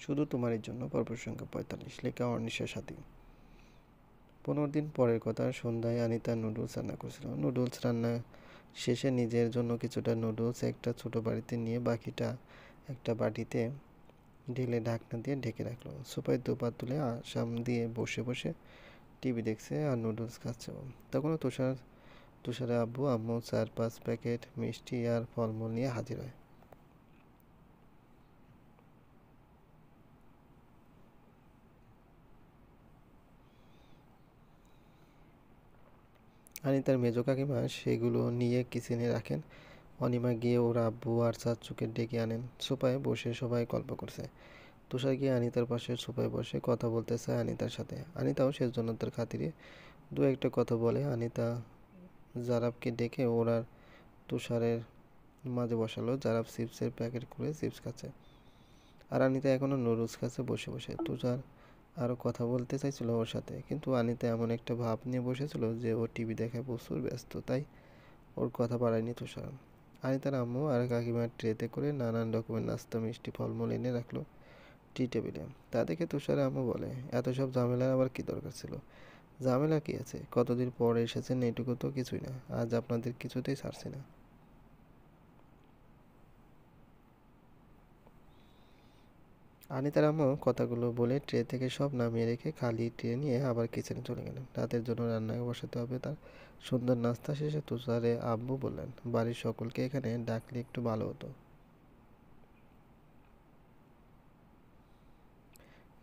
শুধু তোমারই জন্য পর্ব সংখ্যা 45 লেখা অর্নিশা সাথী। 15 দিন পরের কথা। সন্ধ্যায় আনিতা নুডলস রান্না করছিল। নুডলস রান্না শেষে নিজের জন্য কিছুটা নুডলস একটা ছোট বাড়িতে নিয়ে বাকিটা একটা বাটিতে ঢেলে ঢাকনা দিয়ে ঢেকে রাখলো। সোফায় দুপা তুলে আসাম দিয়ে বসে বসে টিভি দেখছে আর নুডলস খাচ্ছে। তখনও তুষারের আব্বু আম্মু 4-5 প্যাকেট মিষ্টি আর ফলমূল নিয়ে হাজির হয়। আনিতার মেজো কাকিমা সেগুলো নিয়ে কিচেনে রাখেন। অনিমা গিয়ে ওর আব্বু আর চাচ্চুকে ডেকে আনেন। সোফায় বসে সবাই গল্প করছে। তুষার গিয়ে আনিতার পাশে সোফায় বসে কথা বলতে চায় আনিতার সাথে। আনিতাও সেজন্য তার খাতিরে দু একটা কথা বলে। আনিতা জারাবকে ডেকে ওর আর তুষারের মাঝে বসালো। জারাব চিপসের প্যাকেট খুলে চিপস খাচ্ছে আর আনিতা এখনো নুডলস খাচ্ছে বসে বসে। তুষার আরও কথা বলতে চাইছিল ওর সাথে, কিন্তু আনিতা এমন একটা ভাব নিয়ে বসেছিল যে ও টিভি দেখায় প্রচুর ব্যস্ত, তাই ওর কথা বাড়ায়নি তুষার। আনিতার আম্মু আর কাকিমার ট্রেতে করে নানান রকমের নাস্তা মিষ্টি ফলমূল এনে রাখলো টি টেবিলে। তা দেখে তুষারের আম্মু বলে, এত সব ঝামেলার আবার কি দরকার ছিল? ঝামেলা কি আছে? কতদিন পর এসেছেন, এইটুকু তো কিছুই না। আজ আপনাদের কিছুতেই ছাড়ছি না। আনিতার আম্মু কথাগুলো বলে ট্রে থেকে সব নামিয়ে রেখে খালি ট্রে নিয়ে আবার কিচেনে চলে গেলেন। রাতের জন্য রান্নায় বসাতে হবে তার। সুন্দর নাস্তা শেষে তুষারে আব্বু বললেন, বাড়ির সকলকে এখানে ডাকলে একটু ভালো হতো।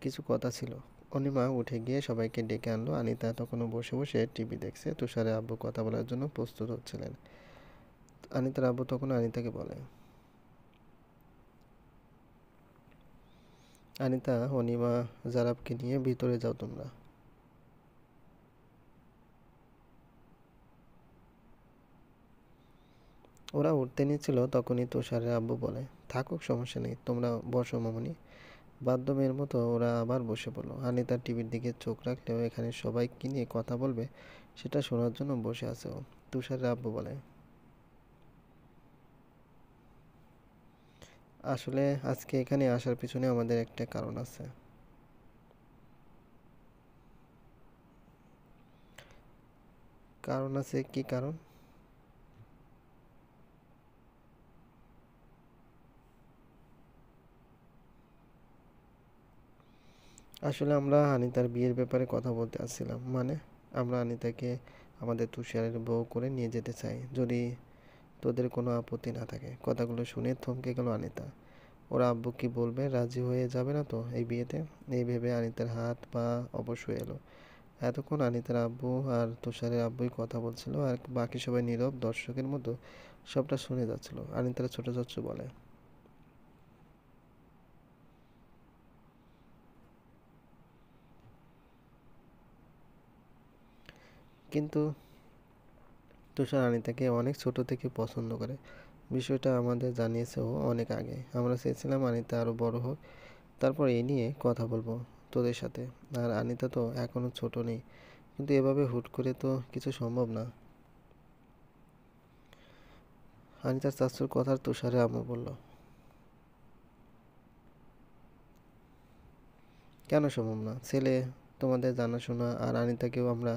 কিছু কথা ছিল। অনিমা উঠে গিয়ে সবাইকে ডেকে আনলো। আনিতা তখনও বসে বসে টিভি দেখছে। তুষারে আব্বু কথা বলার জন্য প্রস্তুত হচ্ছিলেন। আনিতার আব্বু তখন আনিতাকে বলে, আনিতা, অনিমা, জারাবকে নিয়ে ভিতরে যাও তোমরা। ওরা উঠতে নিচ্ছিল তখনই তুষারের আব্বু বলে, থাকুক, সমস্যা নেই, তোমরা বসো মামুনি। বাধ্য মেয়ের মতো ওরা আবার বসে পড়লো। আনিতা টিভির দিকে চোখ রাখলেও এখানে সবাই কী নিয়ে কথা বলবে সেটা শোনার জন্য বসে আছে ও। তুষারের আব্বু বলে, আসলে আজকে এখানে আসার পিছনে আমাদের একটা কারণ আছে। কারণ আছে? কি কারণ? আসলে আমরা আনিতার বিয়ের ব্যাপারে কথা বলতে আসছিলাম। মানে, আমরা আনিতাকে আমাদের তুষারের বউ করে নিয়ে যেতে চাই, যদি তোদের কোনো আপত্তি না থাকে। কথাগুলো শুনে থমকে গেল আনিতা। ওর আব্বু কি বলবে? রাজি হয়ে যাবে না তো এই বিয়েতে? এই ভেবে আনিতার হাত পা অবশ হয়ে এলো। এতক্ষণ আনিতার আব্বু আর তুষারের আব্বুই কথা বলছিল আর বাকি সবাই নীরব দর্শকের মতো সবটা শুনে যাচ্ছিল। আনিতার ছোট চাচ্চু বলে, কিন্তু তুষার আনিতাকে অনেক ছোট থেকে পছন্দ করে। বিষয়টা আমাদের জানিয়েছে ও অনেক আগে। আমরা চেয়েছিলাম আনিতা আরও বড় হোক, তারপর এই নিয়ে কথা বলবো তোদের সাথে। আর আনিতা তো এখনো ছোট নেই, কিন্তু এভাবে হুট করে তো কিছু সম্ভব না। আনিতার চাচ্চুর কথার তুষারে আম্মু বলল, কেন সম্ভব না? ছেলে তোমাদের জানাশোনা, আর আনিতাকেও আমরা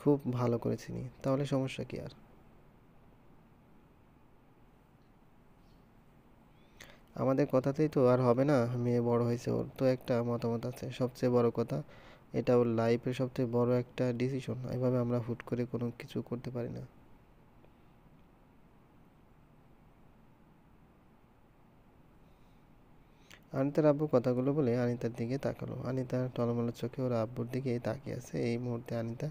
খুব ভালো করে চিনি, তাহলে সমস্যা কি আর? আমাদের কথাতেই তো আর হবে না। মেয়ে বড় হয়েছে, ওর তো একটা মতামত আছে। সবচেয়ে বড় কথা, এটা ওর লাইফের সবচেয়ে বড় একটা ডিসিশন। এভাবে আমরা হুট করে কোনো কিছু করতে পারি না। আনিতার আব্বু কথাগুলো বলে আনিতার দিকে তাকালো। আনিতা টলমলে চোখে ওর আব্বুর দিকে তাকিয়ে আছে। এই মুহূর্তে আনিতা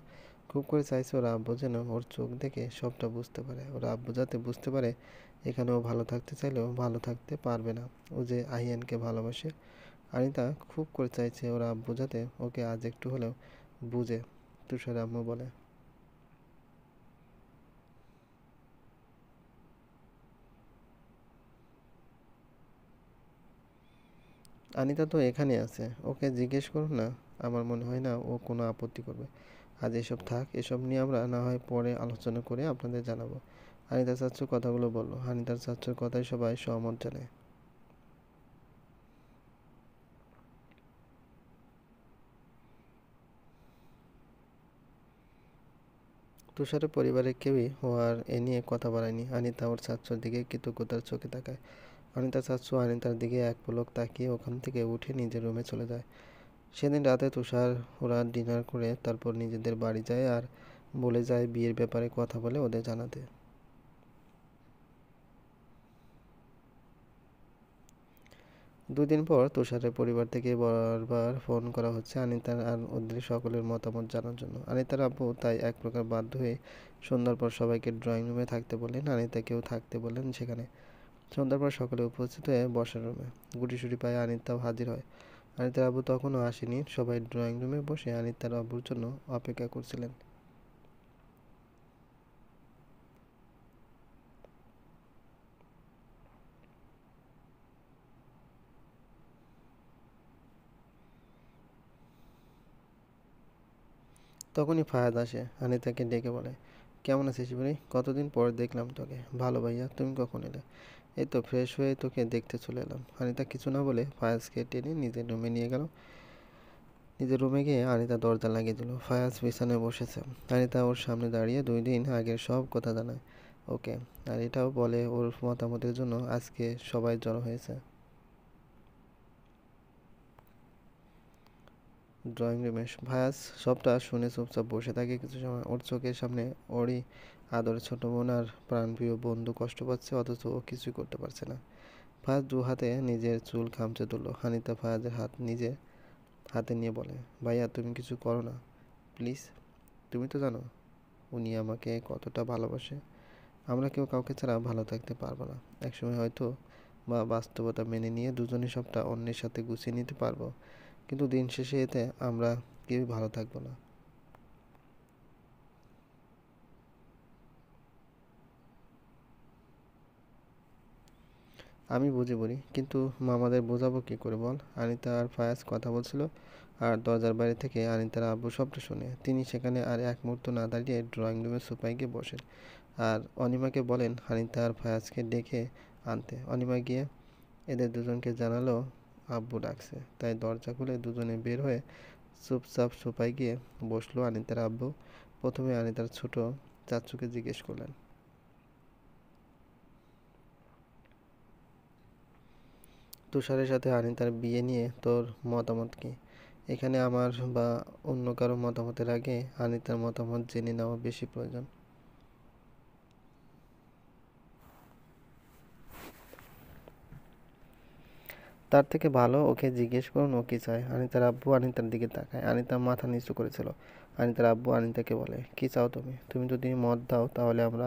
খুব করে চাইছে ওর আব্বু যেন ওর চোখ দেখে সবটা বুঝতে পারে। ওর আব্বু যাতে বুঝতে পারে এখানে ও ভালো থাকতে চাইলেও ভালো থাকতে পারবে না, ও যে আহিয়ানকে ভালোবাসে। আনিতা খুব করে চাইছে ওর আব্বু যাতে ওকে আজ একটু হলেও বুঝে। তুষার আম্মু বলে, আনিতা তো এখানে আছে, ওকে জিজ্ঞেস করুন না। আমার মনে হয় না ও কোনো আপত্তি করবে। আজ এসব থাক, এসব নিয়ে আমরা না হয় পরে আলোচনা করে আপনাদের জানাবো। আনিতা চাচ্চু কথাগুলো বলল। আনিতার চাচ্চুর কথায় সবাই সহমত জানায়। তুষারের পরিবারের কেউই ও আর এ নিয়ে কথা বাড়ায়নি। আনিতা ওর চাচ্চুর দিকে কৃতজ্ঞতার চোখে তাকায়। অনিতার চাচ্চু অনিতার দিকে এক পলক তাকিয়ে ওখান থেকে উঠে নিজের রুমে চলে যায়। সেদিন রাতে তুষার ওরা ডিনার করে তারপর নিজেদের বাড়ি যায় আর বলে যায় বিয়ের ব্যাপারে কথা বলে ওদের জানাতে। দুদিন পর তুষারের পরিবার থেকে বারবার ফোন করা হচ্ছে আনিতার আর ওদের সকলের মতামত জানার জন্য। আনিতার আব্বু তাই এক প্রকার বাধ্য হয়ে সন্ধ্যার পর সবাইকে ড্রয়িং রুমে থাকতে বললেন, আনিতাকেও থাকতে বললেন সেখানে। সন্ধ্যার পর সকলে উপস্থিত হয়ে বসার রুমে। গুটিসুটি পায়ে আনিতাও হাজির হয়। আনিতার আব্বু তখনও আসেনি। সবাই ড্রয়িং রুমে বসে আনিতার আব্বুর জন্য অপেক্ষা করছিলেন। তখনই ফাহাদ আসে, আনিতাকে ডেকে বলে, কেমন আছিস বুড়ি? কতদিন পর দেখলাম তোকে। ভালো ভাইয়া, তুমি কখন এলে? এই তো ফ্রেশ হয়ে তোকে দেখতে চলে এলাম। আনিতা কিছু না বলে ফায়াজকে টেনে নিজের রুমে নিয়ে গেল। নিজের রুমে গিয়ে আনিতা দরজা লাগিয়ে দিল। ফায়াজ বিছানায় বসেছে। আনিতা ওর সামনে দাঁড়িয়ে 2 দিন আগের সব কথা জানায় ওকে, আর এটাও বলে ওর মতামতের জন্য আজকে সবাই জড়ো হয়েছে। ড্রয়িং রুমে ফায়াজ সবটা শুনে চুপচাপ বসে থাকে কিছু সময়। ওর চোখের সামনে ওরই আদরের ছোট বোন আর প্রাণপ্রিয় বন্ধু কষ্ট পাচ্ছে, অথচ ও কিছুই করতে পারছে না। ফায়াজ 2 হাতে নিজের চুল খামচে তুলল। আনিতা ফায়াজের হাত নিজের হাতে নিয়ে বলে, ভাইয়া তুমি কিছু করো না প্লিজ। তুমি তো জানো উনি আমাকে কতটা ভালোবাসে। আমরা কেউ কাউকে ছাড়া ভালো থাকতে পারবো না। একসময় হয়তো বা বাস্তবতা মেনে নিয়ে দুজনে সবটা অন্যের সাথে গুছিয়ে নিতে পারবো, কিন্তু দিন শেষে এতে আমরা কেউই ভালো থাকবো না। আমি বুঝি বলি, কিন্তু মামাদের বোঝাবো কী করে বল? আনিতা আর ফায়াজ কথা বলছিল, আর দরজার বাইরে থেকে আনিতার আব্বু সবটা শুনে। তিনি সেখানে আর এক মুহূর্ত না দাঁড়িয়ে ড্রয়িং রুমের সোফায় গিয়ে বসেন আর অনিমাকে বলেন আনিতা আর ফায়াজকে ডেকে আনতে। অনিমা গিয়ে এদের দুজনকে জানালো আব্বু ডাকছে। তাই দরজা খুলে দুজনে বের হয়ে চুপচাপ সোফায় গিয়ে বসলো। আনিতার আব্বু প্রথমে আনিতার ছোট চাচুকে জিজ্ঞেস করলেন, তুষারের সাথে আনিতার বিয়ে নিয়ে তোর মতামত কি? এখানে আমার বা অন্য কারো মতামতের আগে আনিতার মতামত জেনে নেওয়া বেশি প্রয়োজন। তার থেকে ভালো ওকে জিজ্ঞেস করুন ও কি চায়। আনিতার আব্বু আনিতার দিকে তাকায়। আনিতা মাথা নিচু করেছিল। আনিতার আব্বু আনিতাকে বলে, কি চাও তুমি? তুমি যদি মত দাও তাহলে আমরা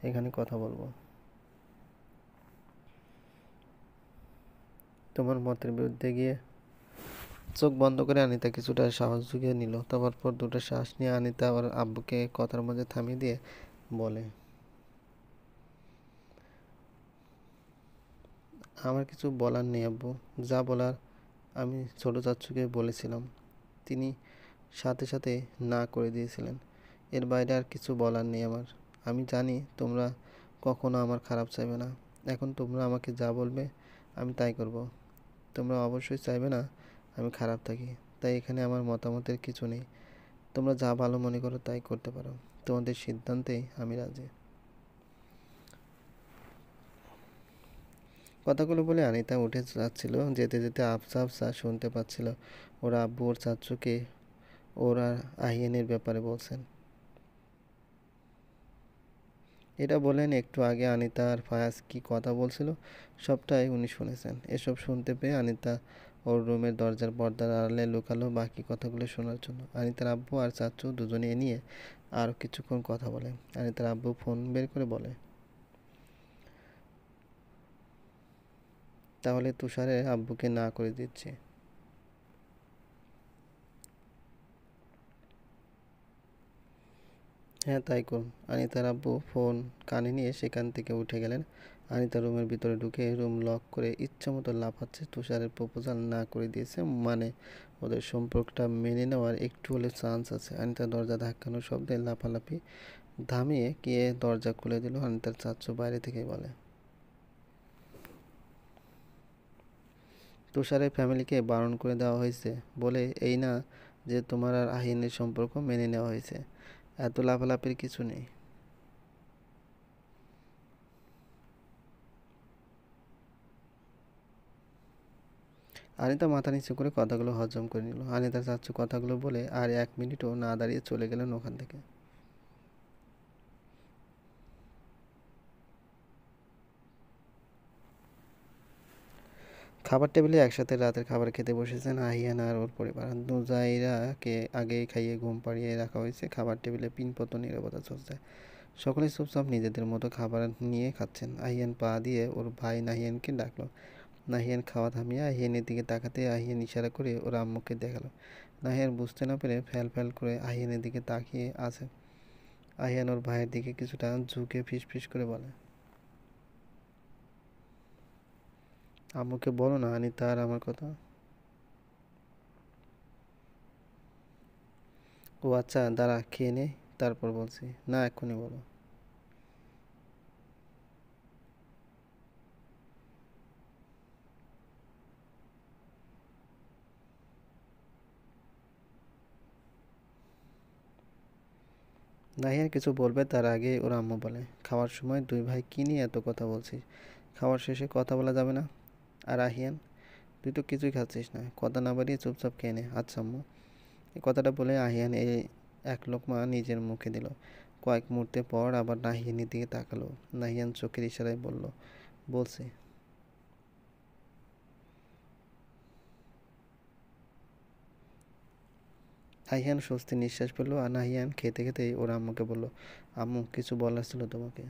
এখানে কথা বলবো। তোমার মতের বিরুদ্ধে গিয়ে চোখ বন্ধ করে আনিতা কিছুটা সাহস জুগিয়ে নিল। তারপর 2টা শ্বাস নিয়ে আনিতা ওর আব্বুকে কথার মাঝে থামিয়ে দিয়ে বলে, আমার কিছু বলার নেই আব্বু। যা বলার আমি ছোট চাচ্চুকে বলেছিলাম, তিনি সাথে সাথে না করে দিয়েছিলেন। এর বাইরে আর কিছু বলার নেই আমার। আমি জানি তোমরা কখনো আমার খারাপ চাইবে না। এখন তোমরা আমাকে যা বলবে আমি তাই করব। তোমরা অবশ্যই চাইবে না আমি খারাপ থাকি। তাই এখানে আমার মতামতের কিছু নেই। তোমরা যা ভালো মনে করো তাই করতে পারো। তোমাদের সিদ্ধান্তেই আমি রাজি। কথাগুলো বলে আনিতা উঠে যাচ্ছিল। যেতে যেতে আফসা আফসা শুনতে পাচ্ছিল ওরা আব্বু ওর চাচ্চুকে ওর আর আহিয়ানের ব্যাপারে বলছেন। এটা বলেন একটু আগে আনিতা আর ফায়াজ কি কথা বলছিল সবটাই উনি শুনেছেন। এসব শুনতে পেয়ে আনিতা ওর রুমের দরজার পর্দার আড়ালে লুকালো বাকি কথাগুলো শোনার জন্য। আনিতার আব্বু আর চাচু দুজনে এ নিয়ে আরও কিছুক্ষণ কথা বলে। আনিতার আব্বু ফোন বের করে বলে, তাহলে তুষারের আব্বুকে না করে দিচ্ছি। হ্যাঁ তাই করুন। আনিতার আব্বু ফোন কানে নিয়ে সেখান থেকে উঠে গেলেন। আনিতা রুমের ভিতরে ঢুকে রুম লক করে ইচ্ছামতো লাফাচ্ছে। তুষারের প্রপোজাল না করে দিয়েছে মানে ওদের সম্পর্কটা মেনে নেওয়ার একটু হলে চান্স আছে। আনিতা দরজা ধাক্কানোর শব্দে লাফালাফি থামিয়ে গিয়ে দরজা খুলে দিল। আনিতার চাচ্চু বাইরে থেকে বলে, তুষারের ফ্যামিলিকে বারণ করে দেওয়া হয়েছে বলে এই না যে তোমার আর আহিনের সম্পর্ক মেনে নেওয়া হয়েছে। এত লাফালাফির কিছু নেই। আনিতা মাথা নিচু করে কথাগুলো হজম করে নিল। আনিতার চাচ্চু কথাগুলো বলে আর 1 মিনিটও না দাঁড়িয়ে চলে গেলেন ওখান থেকে। খাবার টেবিলে একসাথে রাতের খাবার খেতে বসেছেন আহিয়ান আর ওর পরিবার। নুজাইরাকে আগেই খাইয়ে ঘুম পাড়িয়ে রাখা হয়েছে। খাবার টেবিলে পিনপত নীরবতা চলছে। সকলে চুপচাপ নিজেদের মতো খাবার নিয়ে খাচ্ছেন। আহিয়ান পা দিয়ে ওর ভাই নাহিয়ানকে ডাকলো। নাহিয়ান খাওয়া থামিয়ে আহিয়ানের দিকে তাকাতে আহিয়ান ইশারা করে ওর আম্মুকে দেখালো। নাহিয়ান বুঝতে না পেরে ফ্যাল ফ্যাল করে আহিয়ানের দিকে তাকিয়ে আছে। আহিয়ান ওর ভাইয়ের দিকে কিছুটা ঝুঁকে ফিসফিস করে বলে, আম্মুকে বলো না আনিতা আর আমার কথা। ও আচ্ছা, দাঁড়া খেয়ে নে, তারপর বলছি। না, এক্ষুনি বলো। নাহিয়ান কিছু বলবে তার আগে ওর আম্মু বলে, খাওয়ার সময় দুই ভাই কী নিয়ে এত কথা বলছিস? খাওয়ার শেষে কথা বলা যাবে না? আর আহিয়ান, তুই তো কিছুই খাচ্ছিস না, কথা না বাড়িয়ে চুপচাপ খেয়ে নে। আচ্ছা আম্মু। এই কথাটা বলে আহিয়ান এই এক লোকমা নিজের মুখে দিল। কয়েক মুহূর্তে পর আবার নাহিয়ানের দিকে তাকালো। নাহিয়ান চোখের ইশারায় বলল, বলছি। আহিয়ান স্বস্তি নিঃশ্বাস ফেললো। আর নাহিয়ান খেতে খেতেই ওর আম্মুকে বলল, আম্মু কিছু বলার ছিল তোমাকে।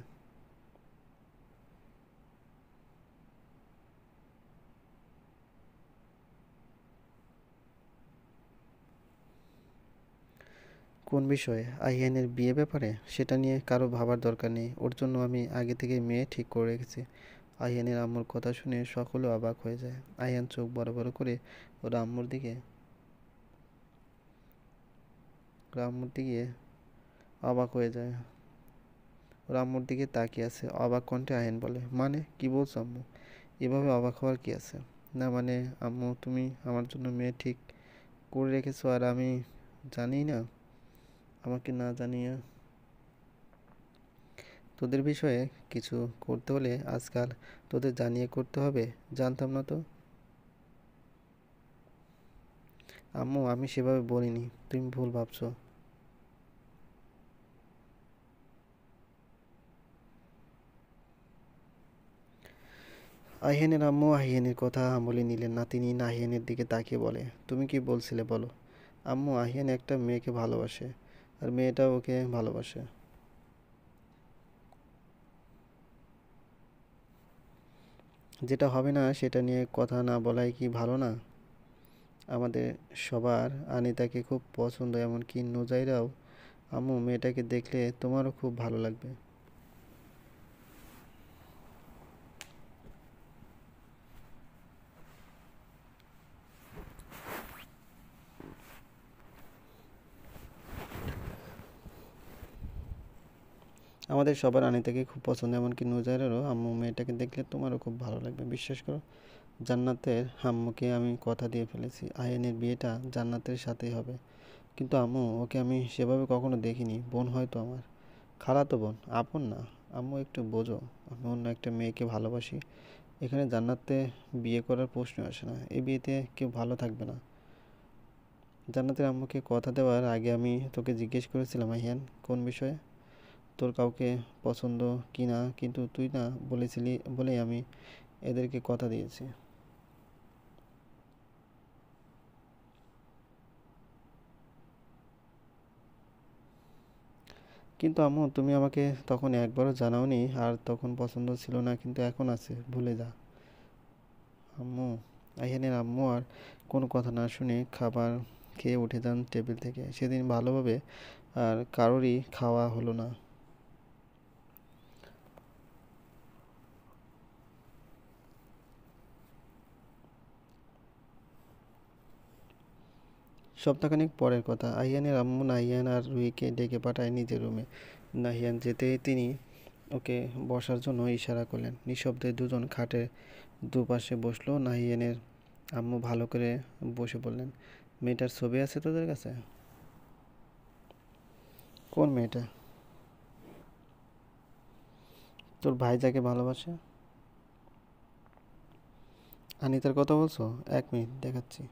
কোন বিষয়ে? আহিয়ানের বিয়ে ব্যাপারে? সেটা নিয়ে কারো ভাবার দরকার নেই, ওর জন্য আমি আগে থেকেই মেয়ে ঠিক করে রেখেছি। আহিয়ানের আম্মুর কথা শুনে সকলে অবাক হয়ে যায়। আহিয়ান চোখ বড় বড় করে ওর আম্মুর দিকে ওর আম্মুর দিকে অবাক হয়ে যায় ওর আম্মুর দিকে তাকিয়ে আছে। অবাক কণ্ঠে আহিয়ান বলে, মানে কি বলছো আম্মু? এভাবে অবাক হওয়ার কি আছে? না মানে আম্মু, তুমি আমার জন্য মেয়ে ঠিক করে রেখেছো আর আমি জানি না? আমাকে না জানিয়ে তোদের বিষয়ে কিছু করতে হলে আজকাল তোদের জানিয়ে করতে হবে? জানতাম না তো। আম্মু, আমি সেভাবে বলিনি, তুমি ভুল ভাবছো। আহিয়ানের আম্মু আহিয়ানের কথা আমলে নিলেন না। তিনি নাহিয়ানের দিকে তাকিয়ে বলে, তুমি কি বলছিলে বলো। আম্মু, আহিয়ান একটা মেয়েকে ভালোবাসে আর মেয়েটাও ওকে ভালোবাসে। যেটা হবে না সেটা নিয়ে কথা না বলাই কি ভালো না? আমাদের সবার আনিতাকে খুব পছন্দ, এমনকি নুজাইরাও। আম্মু, মেয়েটাকে দেখলে তোমারও খুব ভালো লাগবে। আমাদের সবার আনিতাকে খুব পছন্দ, এমনকি নুজাইরেরও। আম্মু, মেয়েটাকে দেখলে তোমারও খুব ভালো লাগবে। বিশ্বাস করো, জান্নাতের আম্মুকে আমি কথা দিয়ে ফেলেছি, আয়ানের বিয়েটা জান্নাতের সাথেই হবে। কিন্তু আম্মু, ওকে আমি সেভাবে কখনো দেখিনি। বোন হয়তো আমার, খালাতো বোন, আপন না। আম্মু একটু বোঝো, আমি অন্য একটা মেয়েকে ভালোবাসি। এখানে জান্নাতে বিয়ে করার প্রশ্ন আসে না। এই বিয়েতে কেউ ভালো থাকবে না। জান্নাতের আম্মুকে কথা দেওয়ার আগে আমি তোকে জিজ্ঞেস করেছিলাম আহিয়ান, কোন বিষয়ে? তোর কাউকে পছন্দ কি না, কিন্তু তুই না বলেছিলি বলেই আমি এদেরকে কথা দিয়েছি। কিন্তু আম্মু, তুমি আমাকে তখন একবারও জানাওনি। আর তখন পছন্দ ছিল না, কিন্তু এখন আছে, ভুলে যা। আম্মু। আহিয়ানের আম্মু আর কোনো কথা না শুনে খাবার খেয়ে উঠে যান টেবিল থেকে। সেদিন ভালোভাবে আর কারোরই খাওয়া হলো না। সপ্তাহখানেক পরের কথা। আহিয়ানের আম্মু নাহিয়ান আর রুহিকে ডেকে পাঠায় নিজের রুমে। নাহিয়ান যেতেই তিনি ওকে বসার জন্য ইশারা করলেন। নিঃশব্দে দুজন খাটের দুপাশে বসলো। নাহিয়ানের আম্মু ভালো করে বসে বললেন, মেয়েটার ছবি আছে তোদের কাছে? কোন মেয়েটা? তোর ভাই যাকে ভালোবাসে? আনিতার কথা বলছো? 1 মিনিট দেখাচ্ছি।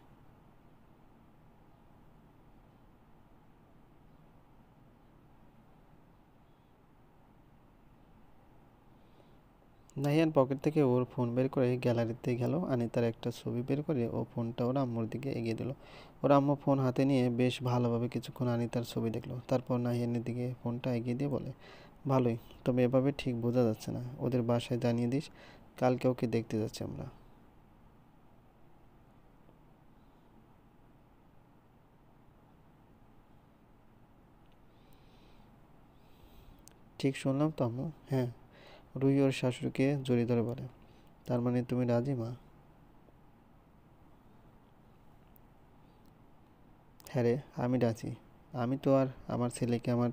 নাহিয়ান পকেট থেকে ওর ফোন বের করে গ্যালারিতে গেল। আনিতার একটা ছবি বের করে ও ফোনটা ওর আম্মুর দিকে এগিয়ে দিল। ওর আম্মু ফোন হাতে নিয়ে বেশ ভালোভাবে কিছুক্ষণ আনিতার ছবি দেখলো। তারপর নাহিয়ানের দিকে ফোনটা এগিয়ে দিয়ে বলে, ভালোই, তবে এভাবে ঠিক বোঝা যাচ্ছে না। ওদের বাসায় জানিয়ে দিস কালকে ওকে দেখতে যাচ্ছি আমরা। ঠিক শুনলাম তো আম্মু? হ্যাঁ। রুহি ওর শাশুড়িকে জড়িয়ে ধরে বলে, তার মানে তুমি রাজি মা? হ্যাঁ রে, আমি রাজি। আমি তো আর আমার ছেলেকে আমার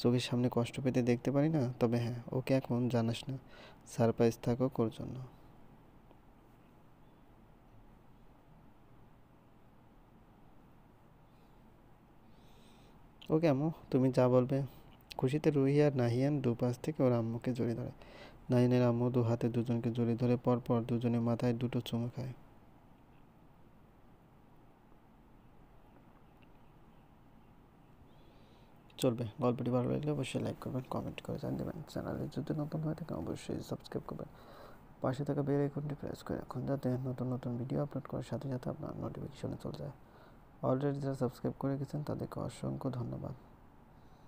চোখের সামনে কষ্ট পেতে দেখতে পারি না। তবে হ্যাঁ, ওকে এখন জানাস না, সারপ্রাইজ থাকুক ওর জন্য। ওকে আম্মু, তুমি যা বলবে। খুশিতে রুহি আর নাহিয়ান দুপাশ থেকে ওর আম্মুকে জড়িয়ে ধরে। নাহিয়ানের আম্মু দু হাতে দুজনকে জড়িয়ে ধরে পরপর দুজনে মাথায় দুটো চুমু খায়। চলবে। গল্পটি ভালো লাগলে অবশ্যই লাইক করবেন, কমেন্ট করে জানিয়ে দেবেন। চ্যানেলে যদি নতুন হয়ে থাকেন অবশ্যই সাবস্ক্রাইব করবেন। পাশে থাকা বেল আইকনটি প্রেস করে রাখুন যাতে নতুন নতুন ভিডিও আপলোড করার সাথে সাথে আপনার নোটিফিকেশনে চলে যায়। অলরেডি যারা সাবস্ক্রাইব করে গেছেন তাদেরকে অসংখ্য ধন্যবাদ।